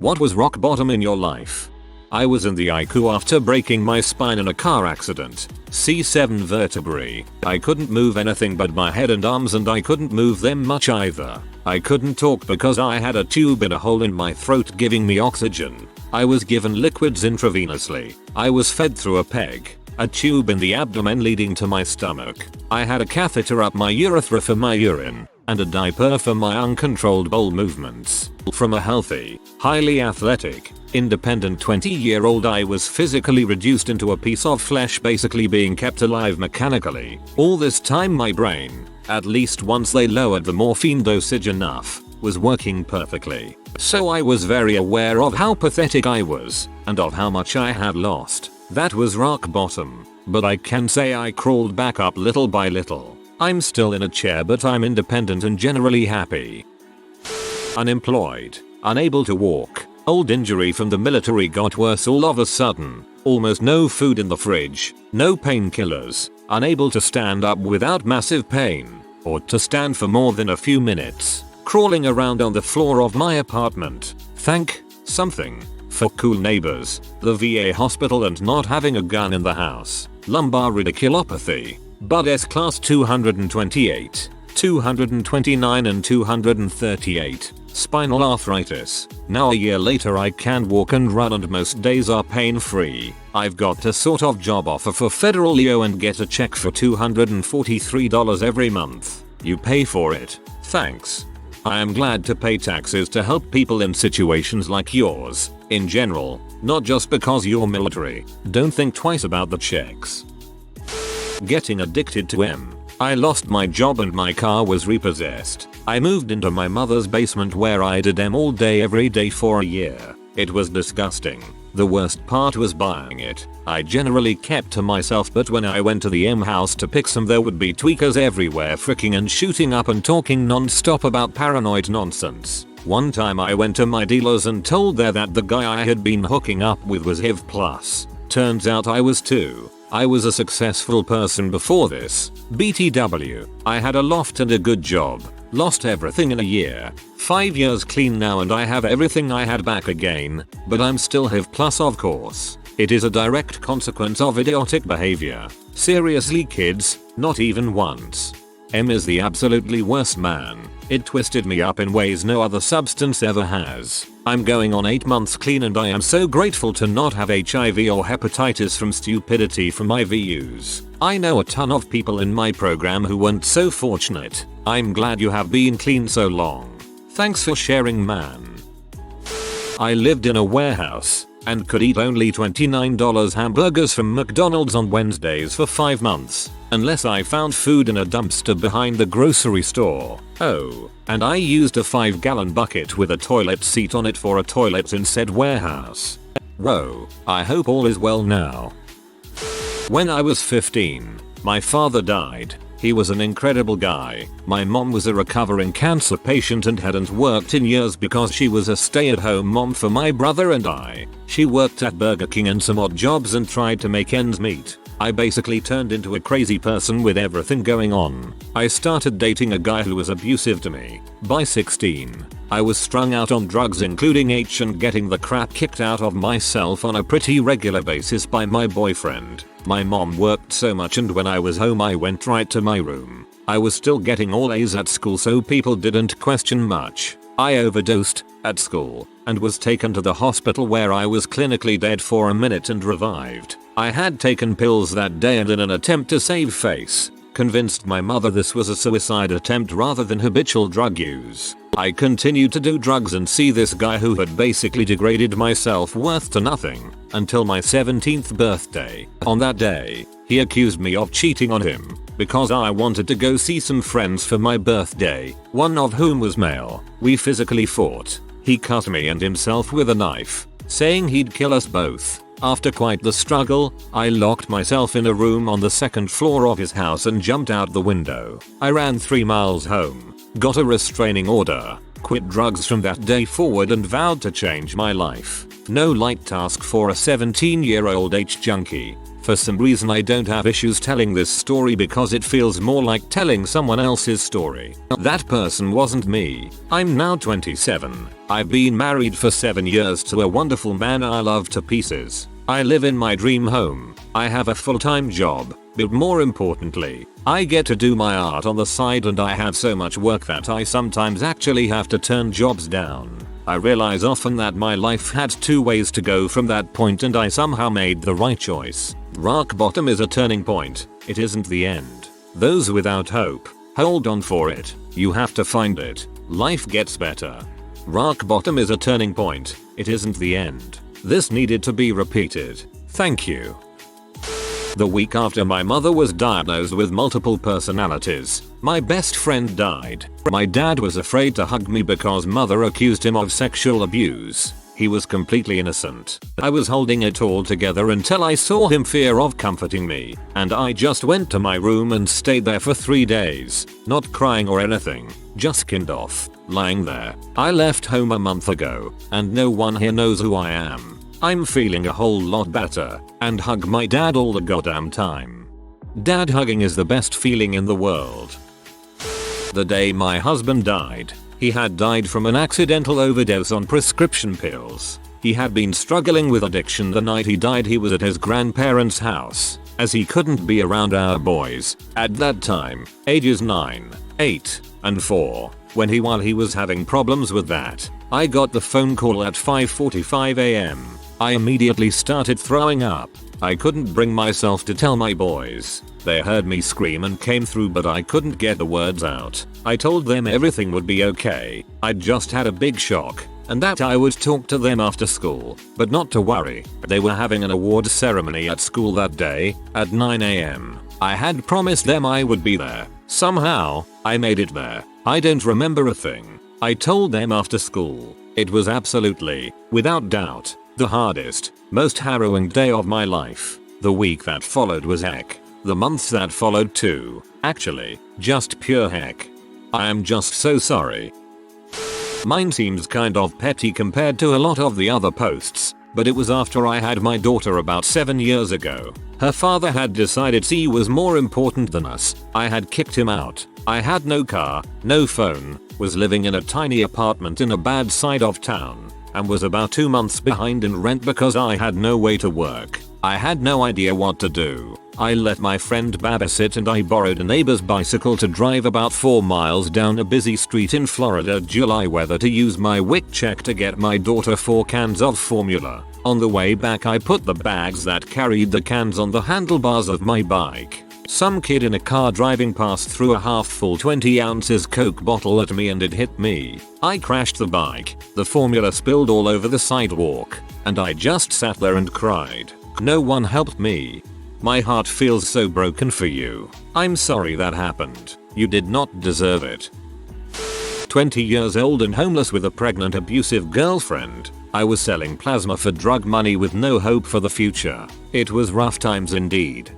What was rock bottom in your life? I was in the ICU after breaking my spine in a car accident. C7 vertebrae. I couldn't move anything but my head and arms, and I couldn't move them much either. I couldn't talk because I had a tube in a hole in my throat giving me oxygen. I was given liquids intravenously. I was fed through a peg. A tube in the abdomen leading to my stomach. I had a catheter up my urethra for my urine, and a diaper for my uncontrolled bowel movements. From a healthy, highly athletic, independent 20-year-old, I was physically reduced into a piece of flesh, basically being kept alive mechanically. All this time my brain, at least once they lowered the morphine dosage enough, was working perfectly. So I was very aware of how pathetic I was, and of how much I had lost. That was rock bottom, but I can say I crawled back up little by little. I'm still in a chair, but I'm independent and generally happy. Unemployed, unable to walk, old injury from the military got worse all of a sudden, almost no food in the fridge, no painkillers, unable to stand up without massive pain, or to stand for more than a few minutes, crawling around on the floor of my apartment. Thank something for cool neighbors, the VA hospital, and not having a gun in the house. Lumbar radiculopathy, Bud S class 228, 229 and 238. Spinal arthritis. Now a year later I can walk and run, and most days are pain free. I've got a sort of job offer for federal EO and get a check for $243 every month. You pay for it. Thanks. I am glad to pay taxes to help people in situations like yours, in general, not just because you're military. Don't think twice about the checks. Getting addicted to M. I lost my job and my car was repossessed. I moved into my mother's basement where I did M all day every day for a year. It was disgusting. The worst part was buying it. I generally kept to myself, but when I went to the M house to pick some, there would be tweakers everywhere freaking and shooting up and talking non-stop about paranoid nonsense. One time I went to my dealers and told her that the guy I had been hooking up with was HIV+. Turns out I was too. I was a successful person before this. BTW. I had a loft and a good job. Lost everything in a year. 5 years clean now, and I have everything I had back again, but I'm still HIV+, of course. It is a direct consequence of idiotic behavior. Seriously kids, not even once. M is the absolutely worst, man. It twisted me up in ways no other substance ever has. I'm going on 8 months clean, and I am so grateful to not have HIV or hepatitis from stupidity from IV use. I know a ton of people in my program who weren't so fortunate. I'm glad you have been clean so long. Thanks for sharing, man. I lived in a warehouse and could eat only $29 hamburgers from McDonald's on Wednesdays for 5 months, unless I found food in a dumpster behind the grocery store. Oh, and I used a 5-gallon bucket with a toilet seat on it for a toilet in said warehouse. Whoa, I hope all is well now. When I was 15, my father died. He was an incredible guy. My mom was a recovering cancer patient and hadn't worked in years because she was a stay-at-home mom for my brother and I. She worked at Burger King and some odd jobs and tried to make ends meet. I basically turned into a crazy person with everything going on. I started dating a guy who was abusive to me. By 16, I was strung out on drugs including H and getting the crap kicked out of myself on a pretty regular basis by my boyfriend. My mom worked so much, and when I was home I went right to my room. I was still getting all A's at school, so people didn't question much. I overdosed at school and was taken to the hospital where I was clinically dead for a minute and revived. I had taken pills that day and, in an attempt to save face, convinced my mother this was a suicide attempt rather than habitual drug use. I continued to do drugs and see this guy who had basically degraded my self-worth to nothing until my 17th birthday. On that day, he accused me of cheating on him because I wanted to go see some friends for my birthday, one of whom was male. We physically fought. He cut me and himself with a knife, saying he'd kill us both. After quite the struggle, I locked myself in a room on the 2nd floor of his house and jumped out the window. I ran 3 miles home, got a restraining order, quit drugs from that day forward, and vowed to change my life. No light task for a 17-year-old H junkie. For some reason I don't have issues telling this story because it feels more like telling someone else's story. That person wasn't me. I'm now 27. I've been married for 7 years to a wonderful man I love to pieces. I live in my dream home. I have a full-time job. But more importantly, I get to do my art on the side, and I have so much work that I sometimes actually have to turn jobs down. I realize often that my life had two ways to go from that point, and I somehow made the right choice. Rock bottom is a turning point. It isn't the end. Those without hope, hold on for it. You have to find it. Life gets better. Rock bottom is a turning point. It isn't the end. This needed to be repeated. Thank you. The week after my mother was diagnosed with multiple personalities, my best friend died. My dad was afraid to hug me because mother accused him of sexual abuse. He was completely innocent. I was holding it all together until I saw him fear of comforting me, and I just went to my room and stayed there for 3 days, not crying or anything, just skinned off, lying there. I left home a month ago, and no one here knows who I am. I'm feeling a whole lot better, and hug my dad all the goddamn time. Dad hugging is the best feeling in the world. The day my husband died, he had died from an accidental overdose on prescription pills. He had been struggling with addiction. The night he died, he was at his grandparents' house, as he couldn't be around our boys, at that time, ages 9, 8, and 4. While he was having problems with that, I got the phone call at 5:45 am. I immediately started throwing up. I couldn't bring myself to tell my boys. They heard me scream and came through, but I couldn't get the words out. I told them everything would be okay. I'd just had a big shock, and that I would talk to them after school, but not to worry. They were having an awards ceremony at school that day, at 9 am. I had promised them I would be there. Somehow, I made it there. I don't remember a thing. I told them after school. It was absolutely, without doubt, the hardest, most harrowing day of my life. The week that followed was heck. The months that followed too. Actually, just pure heck. I am just so sorry. Mine seems kind of petty compared to a lot of the other posts, but it was after I had my daughter about 7 years ago. Her father had decided she was more important than us. I had kicked him out. I had no car, no phone, was living in a tiny apartment in a bad side of town, and was about 2 months behind in rent because I had no way to work. I had no idea what to do. I let my friend babysit, and I borrowed a neighbor's bicycle to drive about 4 miles down a busy street in Florida July weather to use my WIC check to get my daughter 4 cans of formula. On the way back, I put the bags that carried the cans on the handlebars of my bike. Some kid in a car driving past threw a half-full 20 ounces Coke bottle at me and it hit me. I crashed the bike, the formula spilled all over the sidewalk, and I just sat there and cried. No one helped me. My heart feels so broken for you. I'm sorry that happened. You did not deserve it. 20 years old and homeless with a pregnant abusive girlfriend. I was selling plasma for drug money with no hope for the future. It was rough times indeed.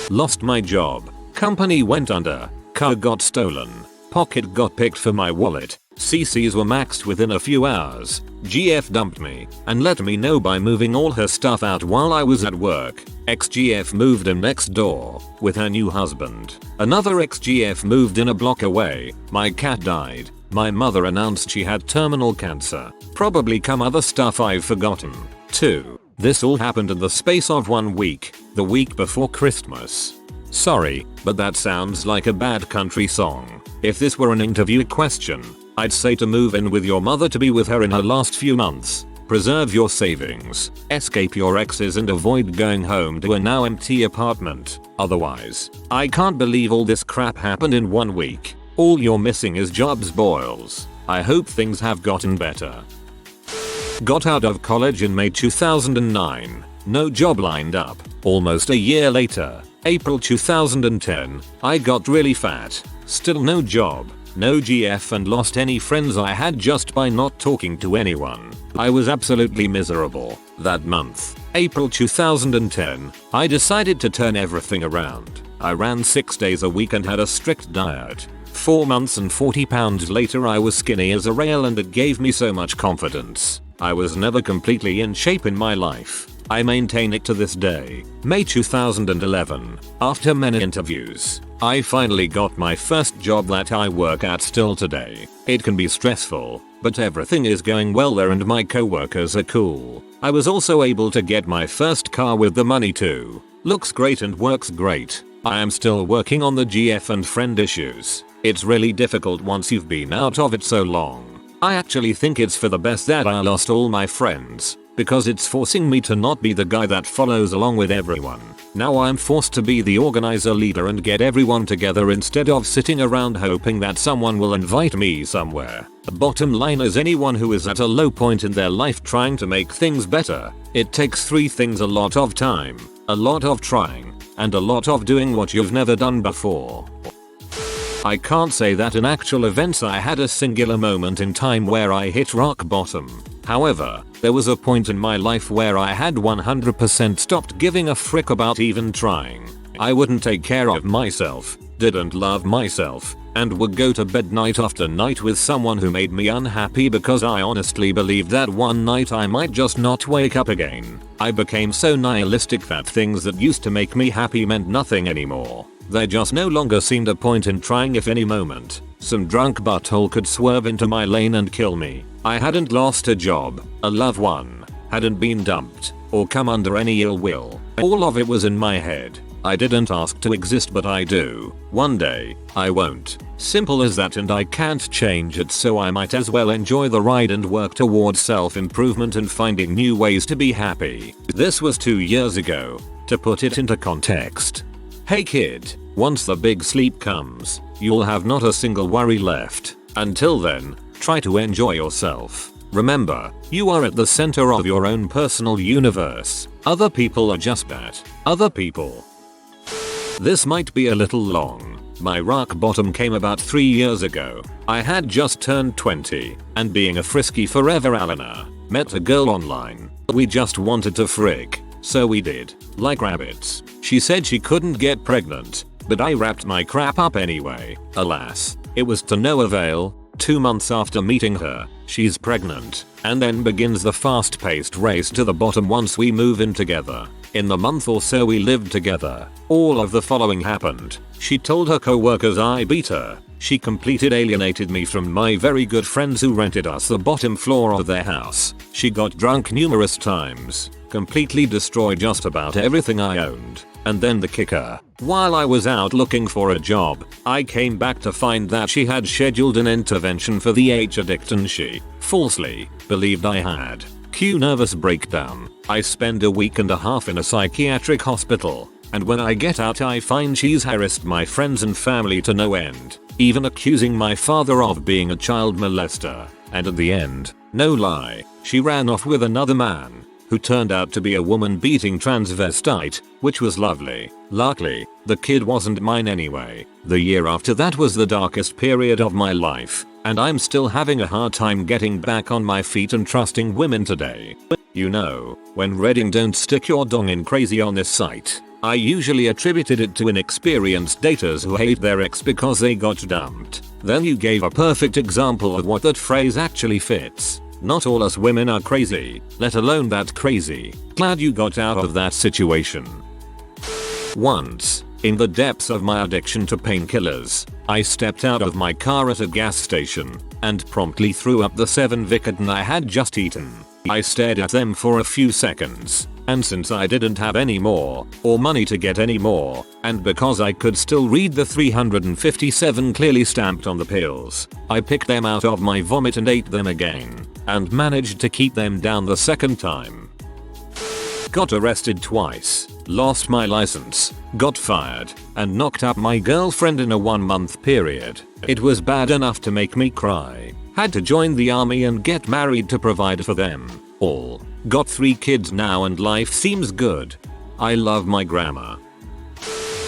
Lost my job. Company went under. Car got stolen. Pocket got picked for my wallet. CCs were maxed within a few hours. GF dumped me and let me know by moving all her stuff out while I was at work. Ex-GF moved in next door with her new husband. Another ex-GF moved in a block away. My cat died. My mother announced she had terminal cancer. Probably some other stuff I've forgotten, too. This all happened in the space of 1 week, the week before Christmas. Sorry, but that sounds like a bad country song. If this were an interview question, I'd say to move in with your mother to be with her in her last few months. Preserve your savings, escape your exes, and avoid going home to a now empty apartment. Otherwise, I can't believe all this crap happened in 1 week. All you're missing is jobs, boils. I hope things have gotten better. Got out of college in May 2009. No job lined up. Almost a year later, April 2010, I got really fat. Still no job, no GF, and lost any friends I had just by not talking to anyone. I was absolutely miserable. That month, April 2010, I decided to turn everything around. I ran 6 days a week and had a strict diet. 4 months and 40 pounds later, I was skinny as a rail, and it gave me so much confidence. I was never completely in shape in my life. I maintain it to this day. May 2011. After many interviews, I finally got my first job that I work at still today. It can be stressful, but everything is going well there and my coworkers are cool. I was also able to get my first car with the money too. Looks great and works great. I am still working on the GF and friend issues. It's really difficult once you've been out of it so long. I actually think it's for the best that I lost all my friends, because it's forcing me to not be the guy that follows along with everyone. Now I'm forced to be the organizer leader and get everyone together instead of sitting around hoping that someone will invite me somewhere. The bottom line is anyone who is at a low point in their life trying to make things better, it takes 3 things: a lot of time, a lot of trying, and a lot of doing what you've never done before. I can't say that in actual events I had a singular moment in time where I hit rock bottom. However, there was a point in my life where I had 100% stopped giving a frick about even trying. I wouldn't take care of myself, didn't love myself, and would go to bed night after night with someone who made me unhappy because I honestly believed that one night I might just not wake up again. I became so nihilistic that things that used to make me happy meant nothing anymore. There just no longer seemed a point in trying. If any moment, some drunk butthole could swerve into my lane and kill me. I hadn't lost a job, a loved one, hadn't been dumped, or come under any ill will. All of it was in my head. I didn't ask to exist, but I do. One day, I won't. Simple as that, and I can't change it, so I might as well enjoy the ride and work towards self-improvement and finding new ways to be happy. This was 2 years ago. To put it into context. Hey kid, once the big sleep comes, you'll have not a single worry left. Until then, try to enjoy yourself. Remember, you are at the center of your own personal universe. Other people are just that. Other people. This might be a little long. My rock bottom came about 3 years ago. I had just turned 20, and being a frisky forever Alana, met a girl online. We just wanted to frick, so we did. Like rabbits. She said she couldn't get pregnant, but I wrapped my crap up anyway. Alas, it was to no avail. 2 months after meeting her, she's pregnant, and then begins the fast-paced race to the bottom once we move in together. In the month or so we lived together, all of the following happened. She told her co-workers I beat her. She completely alienated me from my very good friends who rented us the bottom floor of their house. She got drunk numerous times, completely destroyed just about everything I owned. And then the kicker. While I was out looking for a job, I came back to find that she had scheduled an intervention for the H addict and she falsely believed I had. Cue nervous breakdown. I spend a week and a half in a psychiatric hospital, and when I get out I find she's harassed my friends and family to no end, even accusing my father of being a child molester. And at the end, no lie, she ran off with another man, who turned out to be a woman-beating transvestite, which was lovely. Luckily, the kid wasn't mine anyway. The year after that was the darkest period of my life, and I'm still having a hard time getting back on my feet and trusting women today. You know, when reading "don't stick your dong in crazy" on this site, I usually attributed it to inexperienced daters who hate their ex because they got dumped. Then you gave a perfect example of what that phrase actually fits. Not all us women are crazy, let alone that crazy. Glad you got out of that situation. Once, in the depths of my addiction to painkillers, I stepped out of my car at a gas station and promptly threw up the 7 Vicodin I had just eaten. I stared at them for a few seconds, and since I didn't have any more, or money to get any more, and because I could still read the 357 clearly stamped on the pills, I picked them out of my vomit and ate them again, and managed to keep them down the second time. Got arrested twice, lost my license, got fired, and knocked up my girlfriend in a 1-month period. It was bad enough to make me cry. Had to join the army and get married to provide for them all. Got 3 kids now and life seems good. I love my grandma.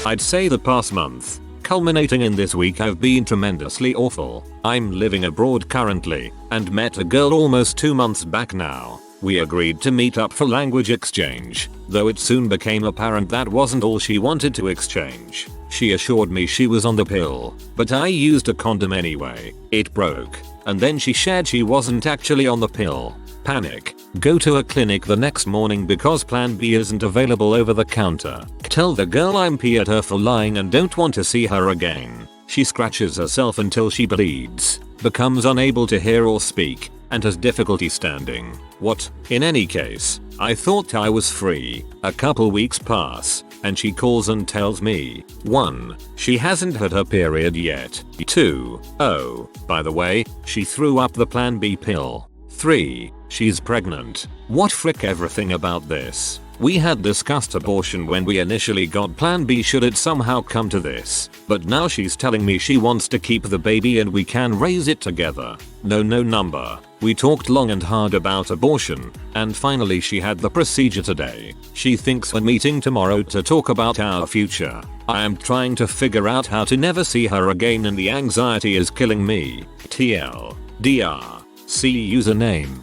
I'd say the past month, culminating in this week, have been tremendously awful. I'm living abroad currently, and met a girl almost 2 months back now. We agreed to meet up for language exchange, though it soon became apparent that wasn't all she wanted to exchange. She assured me she was on the pill, but I used a condom anyway. It broke, and then she shared she wasn't actually on the pill. Panic. Go to a clinic the next morning because plan B isn't available over the counter. Tell the girl I'm pee at her for lying and don't want to see her again. She scratches herself until she bleeds, becomes unable to hear or speak, and has difficulty standing. What? In any case, I thought I was free. A couple weeks pass, and she calls and tells me 1. She hasn't had her period yet. 2. Oh, by the way, she threw up the plan B pill. 3. She's pregnant. What frick everything about this? We had discussed abortion when we initially got plan B should it somehow come to this, but now she's telling me she wants to keep the baby and we can raise it together. No number. We talked long and hard about abortion, and finally she had the procedure today. She thinks we're meeting tomorrow to talk about our future. I am trying to figure out how to never see her again and the anxiety is killing me. TLDR. See username.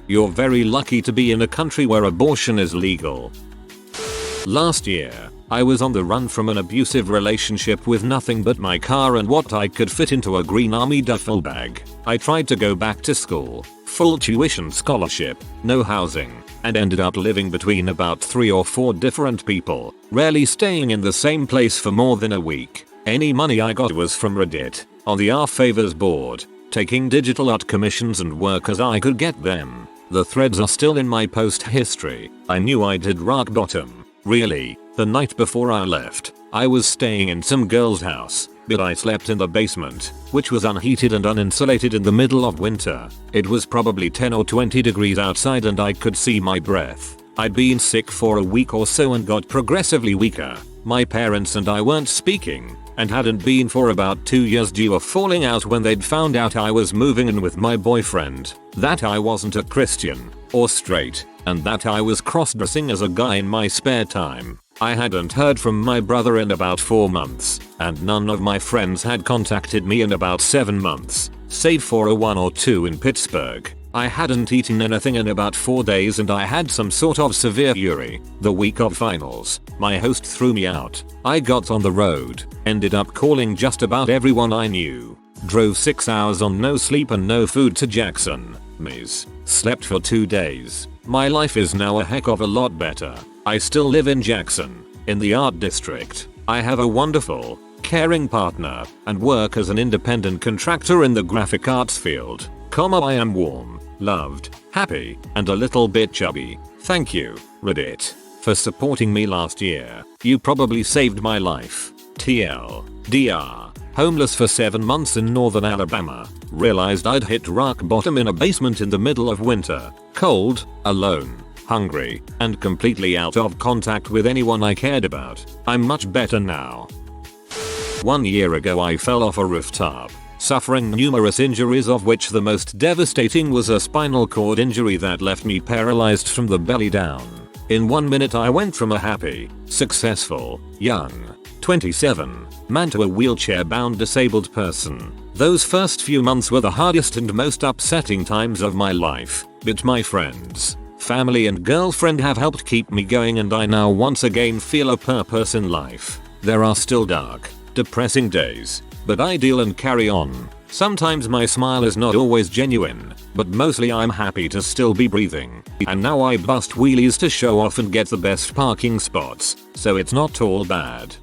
You're very lucky to be in a country where abortion is legal. Last year, I was on the run from an abusive relationship with nothing but my car and what I could fit into a green army duffel bag. I tried to go back to school, full tuition scholarship, no housing, and ended up living between about 3 or 4 different people, rarely staying in the same place for more than a week. Any money I got was from Reddit, on the Our Favors board, taking digital art commissions and work as I could get them. The threads are still in my post history. I knew I'd hit rock bottom. Really, the night before I left, I was staying in some girl's house, but I slept in the basement, which was unheated and uninsulated in the middle of winter. It was probably 10 or 20 degrees outside and I could see my breath. I'd been sick for a week or so and got progressively weaker. My parents and I weren't speaking, and hadn't been for about 2 years due to a falling out when they'd found out I was moving in with my boyfriend, that I wasn't a Christian, or straight, and that I was cross-dressing as a guy in my spare time. I hadn't heard from my brother in about 4 months, and none of my friends had contacted me in about 7 months, save for a 1 or 2 in Pittsburgh. I hadn't eaten anything in about 4 days and I had some sort of severe URI. The week of finals, my host threw me out. I got on the road, ended up calling just about everyone I knew. Drove 6 hours on no sleep and no food to Jackson, Ms. Slept for 2 days. My life is now a heck of a lot better. I still live in Jackson, in the art district. I have a wonderful, caring partner, and work as an independent contractor in the graphic arts field. I am warm, loved, happy, and a little bit chubby. Thank you, Reddit, for supporting me last year. You probably saved my life. TLDR. Homeless for 7 months in northern Alabama. Realized I'd hit rock bottom in a basement in the middle of winter. Cold, alone, hungry, and completely out of contact with anyone I cared about. I'm much better now. 1 year ago I fell off a rooftop, suffering numerous injuries of which the most devastating was a spinal cord injury that left me paralyzed from the belly down. In 1 minute I went from a happy, successful, young, 27, man to a wheelchair-bound disabled person. Those first few months were the hardest and most upsetting times of my life, but my friends, family and girlfriend have helped keep me going and I now once again feel a purpose in life. There are still dark, depressing days, but I deal and carry on. Sometimes my smile is not always genuine, but mostly I'm happy to still be breathing. And now I bust wheelies to show off and get the best parking spots, so it's not all bad.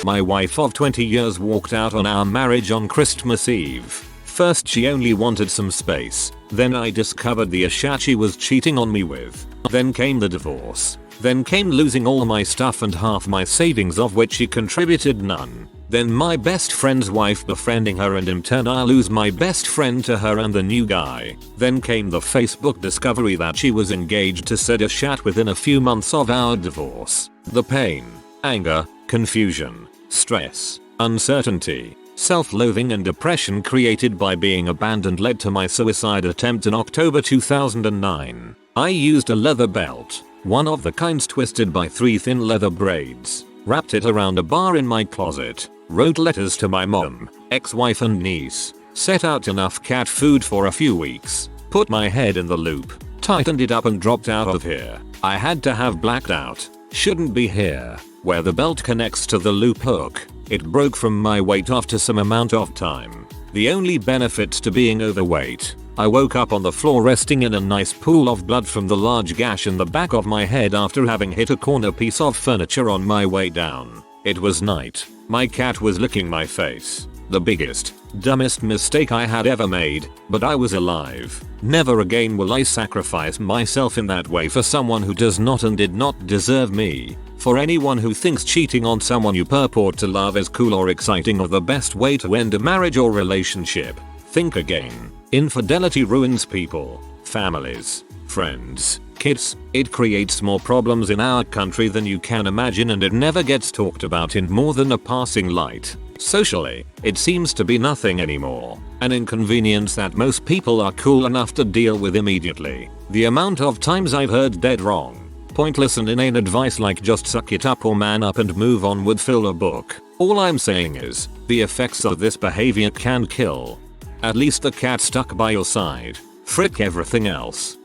My wife of 20 years walked out on our marriage on Christmas Eve. First she only wanted some space, then I discovered the shit she was cheating on me with. Then came the divorce. Then came losing all my stuff and half my savings of which she contributed none. Then my best friend's wife befriending her and in turn I lose my best friend to her and the new guy. Then came the Facebook discovery that she was engaged to said shit within a few months of our divorce. The pain, anger, confusion, stress, uncertainty, self-loathing and depression created by being abandoned led to my suicide attempt in October 2009. I used a leather belt, one of the kinds twisted by 3 thin leather braids, wrapped it around a bar in my closet, wrote letters to my mom, ex-wife and niece, set out enough cat food for a few weeks, put my head in the loop, tightened it up and dropped out of here. I had to have blacked out. Shouldn't be here. Where the belt connects to the loop hook, it broke from my weight after some amount of time. The only benefit to being overweight, I woke up on the floor resting in a nice pool of blood from the large gash in the back of my head after having hit a corner piece of furniture on my way down. It was night. My cat was licking my face. The biggest, dumbest mistake I had ever made, but I was alive. Never again will I sacrifice myself in that way for someone who does not and did not deserve me. For anyone who thinks cheating on someone you purport to love is cool or exciting or the best way to end a marriage or relationship, think again. Infidelity ruins people, families, friends, kids. It creates more problems in our country than you can imagine, and it never gets talked about in more than a passing light. Socially, it seems to be nothing anymore. An inconvenience that most people are cool enough to deal with immediately. The amount of times I've heard dead wrong, pointless and inane advice like just suck it up or man up and move on would fill a book. All I'm saying is, the effects of this behavior can kill. At least the cat stuck by your side. Frick everything else.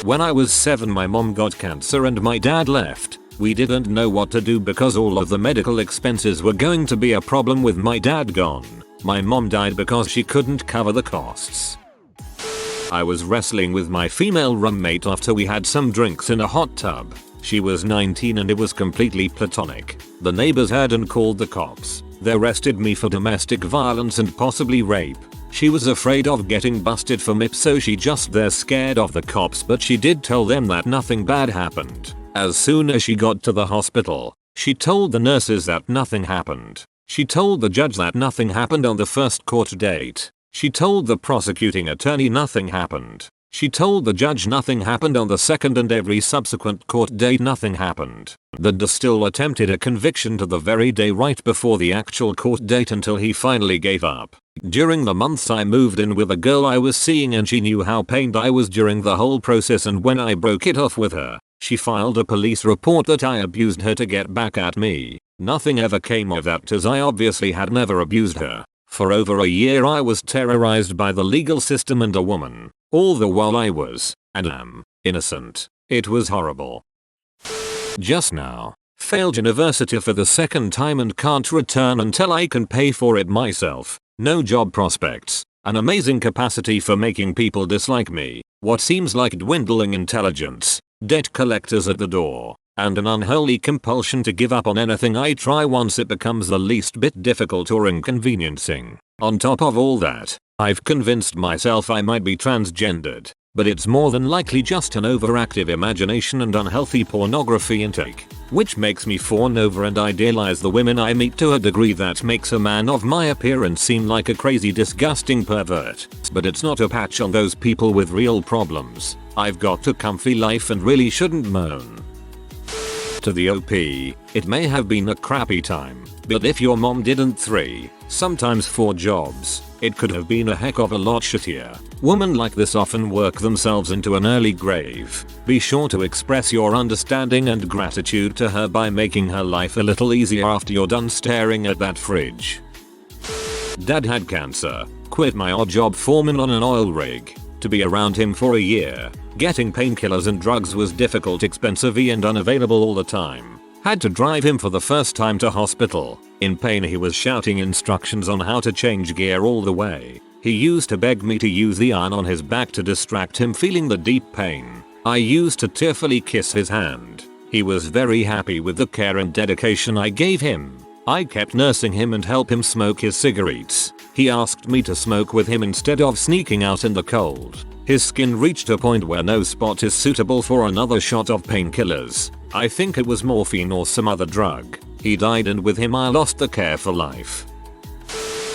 When I was 7, my mom got cancer and my dad left. We didn't know what to do because all of the medical expenses were going to be a problem with my dad gone. My mom died because she couldn't cover the costs. I was wrestling with my female roommate after we had some drinks in a hot tub. She was 19 and it was completely platonic. The neighbors heard and called the cops. They arrested me for domestic violence and possibly rape. She was afraid of getting busted for MIP, so she just there scared of the cops, but she did tell them that nothing bad happened. As soon as she got to the hospital, she told the nurses that nothing happened. She told the judge that nothing happened on the first court date. She told the prosecuting attorney nothing happened. She told the judge nothing happened on the second and every subsequent court date nothing happened. The judge still attempted a conviction to the very day right before the actual court date until he finally gave up. During the months I moved in with a girl I was seeing, and she knew how pained I was during the whole process, and when I broke it off with her, she filed a police report that I abused her to get back at me. Nothing ever came of that, as I obviously had never abused her. For over a year I was terrorized by the legal system and a woman. All the while I was, and am, innocent. It was horrible. Just now, failed university for the second time and can't return until I can pay for it myself. No job prospects, an amazing capacity for making people dislike me, what seems like dwindling intelligence, debt collectors at the door, and an unholy compulsion to give up on anything I try once it becomes the least bit difficult or inconveniencing. On top of all that, I've convinced myself I might be transgendered, but it's more than likely just an overactive imagination and unhealthy pornography intake, which makes me fawn over and idealize the women I meet to a degree that makes a man of my appearance seem like a crazy, disgusting pervert. But it's not a patch on those people with real problems. I've got a comfy life and really shouldn't moan. To the OP, it may have been a crappy time, but if your mom didn't 3, sometimes 4 jobs, it could have been a heck of a lot shittier. Women like this often work themselves into an early grave. Be sure to express your understanding and gratitude to her by making her life a little easier after you're done staring at that fridge. Dad had cancer, quit my odd job foreman on an oil rig. To be around him for a year, getting painkillers and drugs was difficult, expensive and unavailable all the time. Had to drive him for the first time to hospital. In pain he was shouting instructions on how to change gear all the way. He used to beg me to use the iron on his back to distract him feeling the deep pain. I used to tearfully kiss his hand. He was very happy with the care and dedication I gave him. I kept nursing him and help him smoke his cigarettes. He asked me to smoke with him instead of sneaking out in the cold. His skin reached a point where no spot is suitable for another shot of painkillers. I think it was morphine or some other drug. He died, and with him I lost the care for life.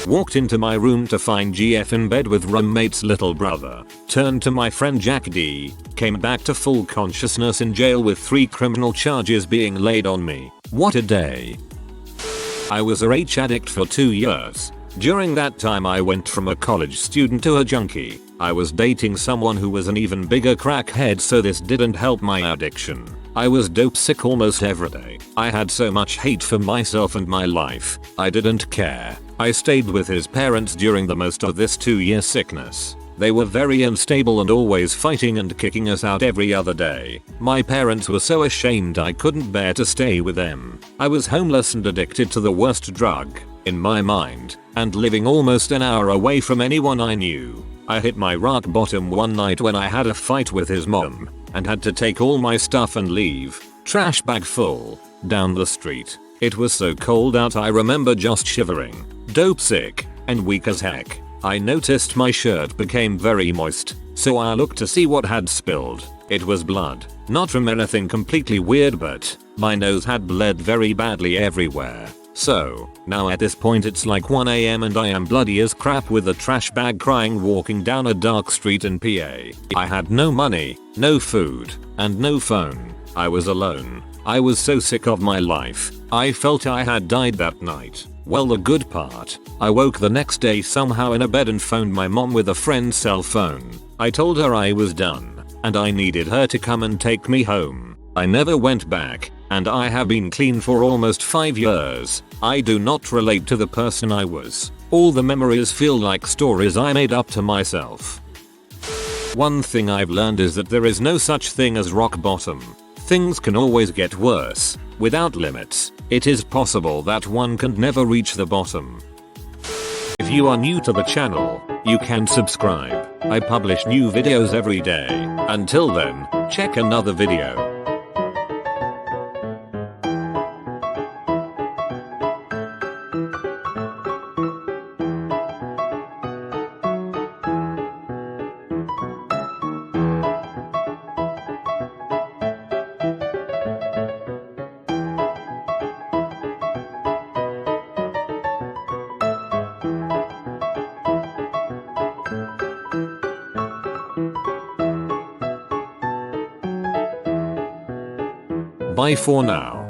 Walked into my room to find GF in bed with roommate's little brother. Turned to my friend Jack D. Came back to full consciousness in jail with 3 criminal charges being laid on me. What a day. I was a H addict for 2 years. During that time I went from a college student to a junkie. I was dating someone who was an even bigger crackhead, so this didn't help my addiction. I was dope sick almost every day. I had so much hate for myself and my life. I didn't care. I stayed with his parents during the most of this 2-year sickness. They were very unstable and always fighting and kicking us out every other day. My parents were so ashamed I couldn't bear to stay with them. I was homeless and addicted to the worst drug, in my mind, and living almost an hour away from anyone I knew. I hit my rock bottom one night when I had a fight with his mom and had to take all my stuff and leave, trash bag full, down the street. It was so cold out I remember just shivering, dope sick, and weak as heck. I noticed my shirt became very moist, so I looked to see what had spilled. It was blood. Not from anything completely weird, but my nose had bled very badly everywhere. So, now at this point it's like 1 AM and I am bloody as crap with a trash bag crying walking down a dark street in PA. I had no money, no food, and no phone. I was alone. I was so sick of my life. I felt I had died that night. Well, the good part, I woke the next day somehow in a bed and phoned my mom with a friend's cell phone. I told her I was done, and I needed her to come and take me home. I never went back, and I have been clean for almost 5 years. I do not relate to the person I was. All the memories feel like stories I made up to myself. One thing I've learned is that there is no such thing as rock bottom. Things can always get worse. Without limits, it is possible that one can never reach the bottom. If you are new to the channel, you can subscribe. I publish new videos every day. Until then, check another video. Bye for now.